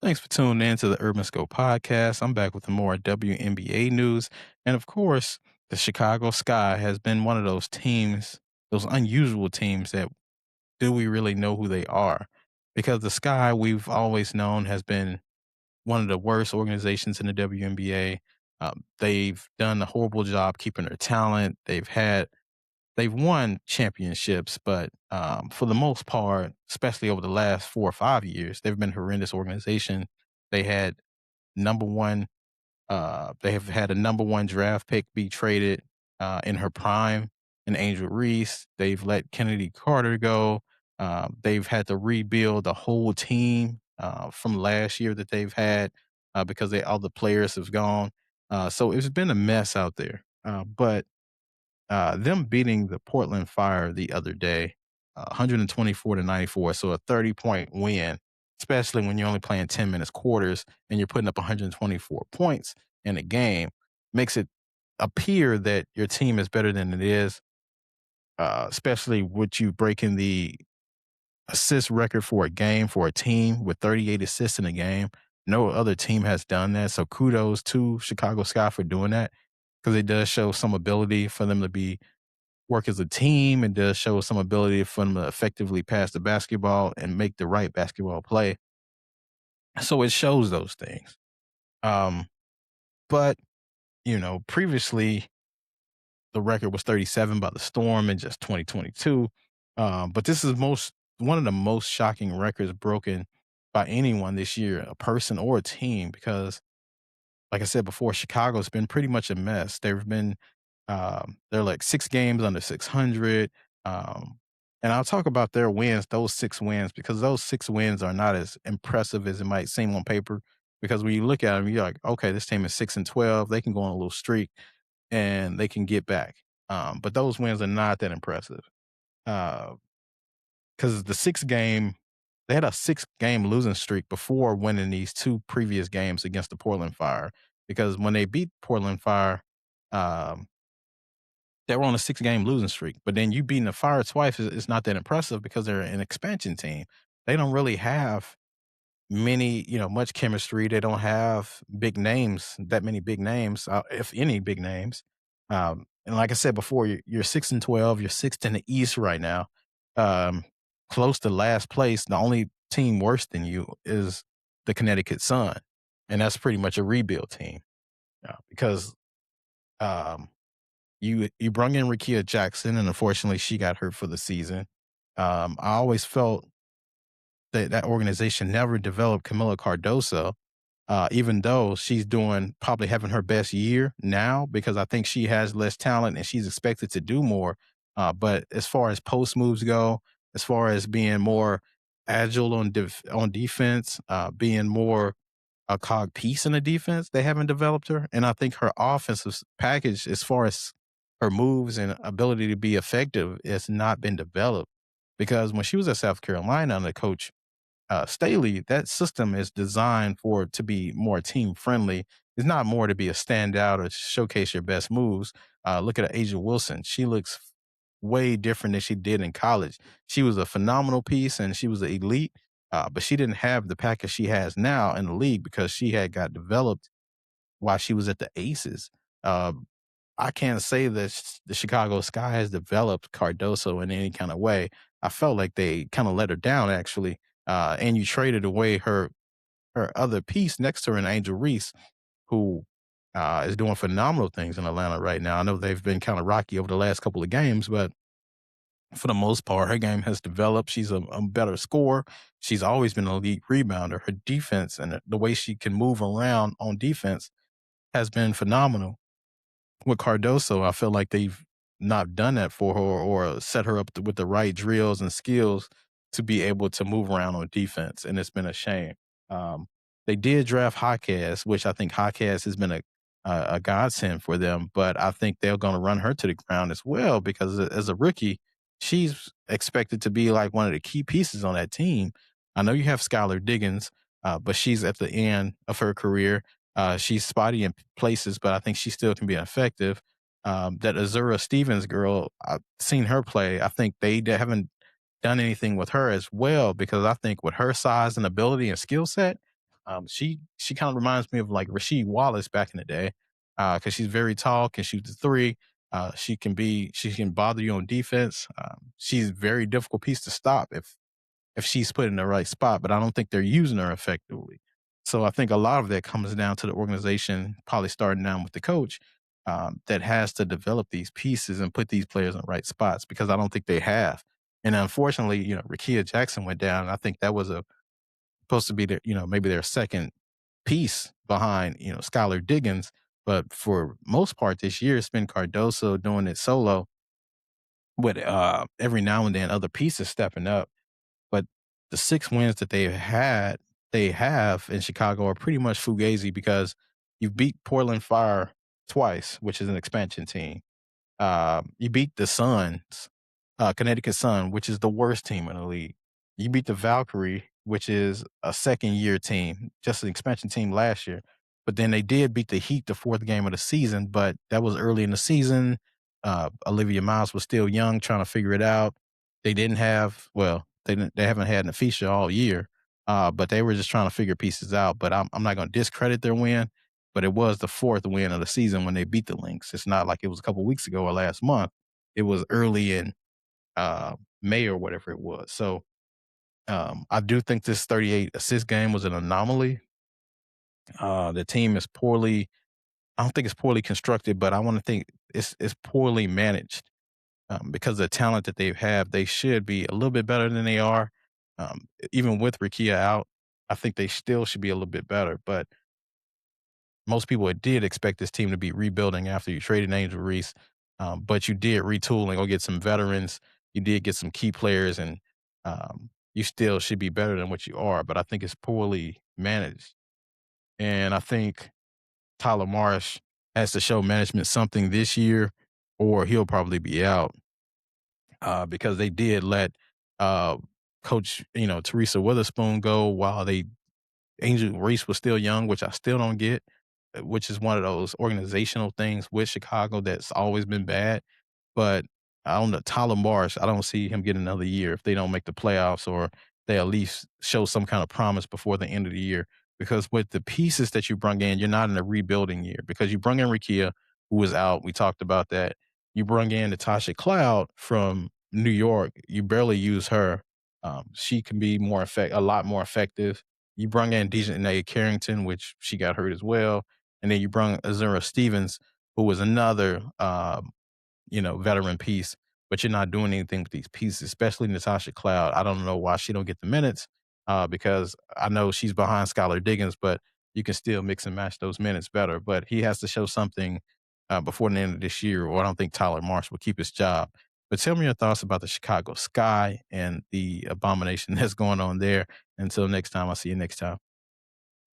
Thanks for tuning in to the Urban Scope podcast. I'm back with more WNBA news. And of course, the Chicago Sky has been one of those teams, those unusual teams that do we really know who they are? Because the Sky, we've always known, has been one of the worst organizations in the WNBA. They've done a horrible job keeping their talent. They've won championships, but for the most part, especially over the last 4 or 5 years, they've been a horrendous organization. They had number one. They have had a number one draft pick be traded in her prime, in Angel Reese. They've let Kennedy Carter go. They've had to rebuild the whole team from last year that they've had because all the players have gone. So it's been a mess out there. But them beating the Portland Fire the other day, 124-94, so a 30-point win, especially when you're only playing 10 minutes quarters and you're putting up 124 points in a game, makes it appear that your team is better than it is, especially with you breaking the assist record for a game for a team with 38 assists in a game. No other team has done that. So kudos to Chicago Sky for doing that because it does show some ability for them to work as a team. It does show some ability for them to effectively pass the basketball and make the right basketball play. So it shows those things. Um, but previously the record was 37 by the Storm in just 2022. But this is one of the most shocking records broken by anyone this year, a person or a team, because like I said before, Chicago's been pretty much a mess. They're like 6 games under 600. Um, and I'll talk about their wins, those 6 wins, because those 6 wins are not as impressive as it might seem on paper. Because when you look at them, you're like, okay, this team is 6-12. They can go on a little streak and they can get back. But those wins are not that impressive. Because they had a 6 game losing streak before winning these 2 previous games against the Portland Fire. Because when they beat Portland Fire, um, they were on a 6 game losing streak. But then you beating the Fire twice is not that impressive because they're an expansion team. They don't really have much chemistry. They don't have big names, that many big names, if any big names. And like I said before, you're 6-12. You're sixth in the East right now, um, close to last place. The only team worse than you is the Connecticut Sun, and that's pretty much a rebuild team because um, you brung in Rakia Jackson, and unfortunately, she got hurt for the season. I always felt that organization never developed Camila Cardoso, even though she's probably having her best year now because I think she has less talent and she's expected to do more. But as far as post moves go, as far as being more agile on defense, being more a cog piece in the defense, they haven't developed her. And I think her offensive package, as far as her moves and ability to be effective, has not been developed. Because when she was at South Carolina under coach Staley, that system is designed for it to be more team friendly. It's not more to be a standout or showcase your best moves. Look at Asia Wilson. She looks way different than she did in college. She was a phenomenal piece and she was an elite, but she didn't have the package she has now in the league because she had got developed while she was at the Aces. Uh, I can't say that the Chicago Sky has developed Cardoso in any kind of way. I felt like they kind of let her down actually. And you traded away her other piece next to her in Angel Reese, who is doing phenomenal things in Atlanta right now. I know they've been kind of rocky over the last couple of games, but for the most part, her game has developed. She's a better scorer. She's always been an elite rebounder. Her defense and the way she can move around on defense has been phenomenal. With Cardoso, I feel like they've not done that for her or set her up with the right drills and skills to be able to move around on defense, and it's been a shame. Um, they did draft Jaquez, which I think Jaquez has been a godsend for them, but I think they're going to run her to the ground as well because as a rookie, she's expected to be like one of the key pieces on that team. I know you have Skylar Diggins, but she's at the end of her career. She's spotty in places, but I think she still can be effective. That Azura Stevens girl, I've seen her play. I think haven't done anything with her as well because I think with her size and ability and skill set, She kind of reminds me of like Rasheed Wallace back in the day, because she's very tall, can shoot the three. She can bother you on defense. She's a very difficult piece to stop if she's put in the right spot, but I don't think they're using her effectively. So I think a lot of that comes down to the organization, probably starting down with the coach, that has to develop these pieces and put these players in the right spots because I don't think they have. And unfortunately, Rakia Jackson went down. And I think that was supposed to be maybe their second piece behind, Skylar Diggins. But for most part this year, it's been Cardoso doing it solo with every now and then other pieces stepping up. But the 6 wins that they have in Chicago are pretty much fugazi because you beat Portland Fire twice, which is an expansion team. You beat the Suns, Connecticut Sun, which is the worst team in the league. You beat the Valkyrie, which is a second-year team, just an expansion team last year. But then they did beat the Heat the 4th game of the season, but that was early in the season. Olivia Miles was still young, trying to figure it out. They didn't have they haven't had Nafisha all year, but they were just trying to figure pieces out. But I'm not gonna discredit their win, but it was the 4th win of the season when they beat the Lynx. It's not like it was a couple weeks ago or last month. It was early in May or whatever it was. So I do think this 38 assist game was an anomaly. The team is poorly. I don't think it's poorly constructed, but I want to think it's poorly managed because the talent that they have, they should be a little bit better than they are. Even with Rikia out, I think they still should be a little bit better. But most people did expect this team to be rebuilding after you traded Angel Reese, but you did retool and go get some veterans. You did get some key players, and you still should be better than what you are. But I think it's poorly managed, and I think Tyler Marsh has to show management something this year, or he'll probably be out because they did let uh, Coach, Teresa Witherspoon go while they Angel Reese was still young, which I still don't get, which is one of those organizational things with Chicago that's always been bad. But I don't know, Tyler Marsh, I don't see him getting another year if they don't make the playoffs or they at least show some kind of promise before the end of the year. Because with the pieces that you bring in, you're not in a rebuilding year because you bring in Rikia, who was out. We talked about that. You bring in Natasha Cloud from New York. You barely use her. She can be a lot more effective. You bring in Dejanay Carrington, which she got hurt as well, and then you bring Azura Stevens, who was another veteran piece, but you're not doing anything with these pieces, especially Natasha Cloud. I don't know why she don't get the minutes, because I know she's behind Skylar Diggins, but you can still mix and match those minutes better. But he has to show something before the end of this year, or I don't think Tyler Marsh will keep his job. But tell me your thoughts about the Chicago Sky and the abomination that's going on there. Until next time, I'll see you next time.